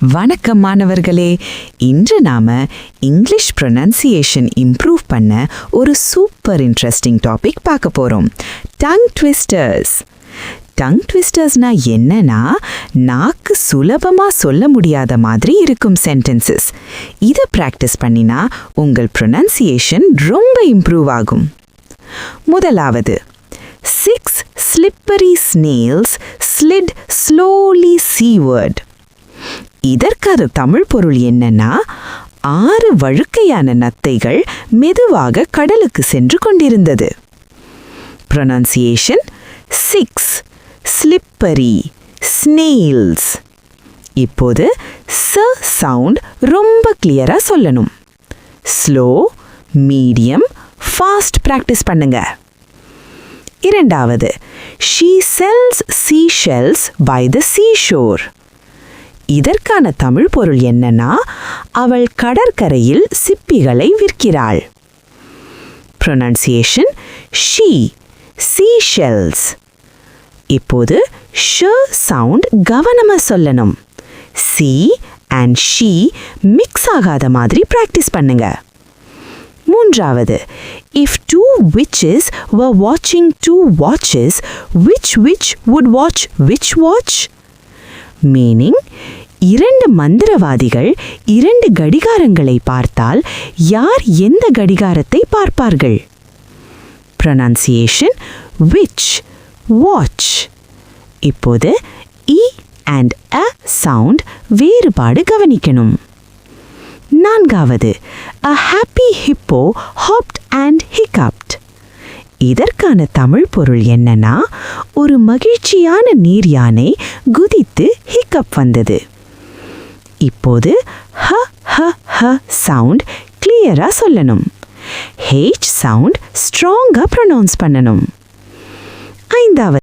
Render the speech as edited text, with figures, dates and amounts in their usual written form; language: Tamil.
வணக்கம் மாணவர்களே, இன்று நாம இங்கிலீஷ் ப்ரொனன்சியேஷன் இம்ப்ரூவ் பண்ண ஒரு சூப்பர் இன்ட்ரெஸ்டிங் டாபிக் பார்க்க போறோம். Tongue twisters. டங் ட்விஸ்டர்ஸ்னா என்னன்னா, நாக்கு சுலபமா சொல்ல முடியாத மாதிரி இருக்கும் சென்டென்சஸ். இதை ப்ராக்டிஸ் பண்ணினா உங்கள் ப்ரொனன்சியேஷன் ரொம்ப இம்ப்ரூவ் ஆகும். முதலாவது, 6 slippery snails slid slowly seaward. இதற்கான தமிழ் பொருள் என்னன்னா, 6 வழுக்கையான நத்தைகள் மெதுவாக கடலுக்கு சென்று கொண்டிருந்தது. Pronunciation 6 slippery snails. இப்போது ச சவுண்ட் ரொம்ப கிளியரா சொல்லணும். ஸ்லோ, மீடியம், ஃபாஸ்ட் பிராக்டிஸ் பண்ணுங்க. இரண்டாவது, she sells seashells by the seashore. இதற்கான தமிழ் பொருள் என்னன்னா, அவள் கடற்கரையில் சிப்பிகளை விற்கிறாள். Pronunciation she seashells. இப்போது ஷ சவுண்ட் கவனமா சொல்லணும். சி அண்ட் ஷி மிக்ஸ் ஆகாத மாதிரி பிராக்டிஸ் பண்ணுங்க. மூன்றாவது, if 2 witches were watching 2 watches, which witch would watch which watch? Meaning, 2 மந்திரவாதிகள் 2 கடிகாரங்களை பார்த்தால் யார் எந்த கடிகாரத்தை பார்ப்பார்கள்? Pronunciation which, watch. இப்போது இ அண்ட் அ சவுண்ட் வேறுபாடு கவனிக்கணும். நான்காவது, a happy hippo hopped and hiccuped. இதற்கான தமிழ் பொருள் என்னன்னா, ஒரு மகிழ்ச்சியான நீர் யானை குதித்து ஹிக்கப் வந்தது. இப்போது ஹ ஹ ஹ சவுண்ட் கிளியரா சொல்லணும். ஹெச் சவுண்ட் ஸ்ட்ராங்கா ப்ரொனவுன்ஸ் பண்ணணும். ஐந்தாவது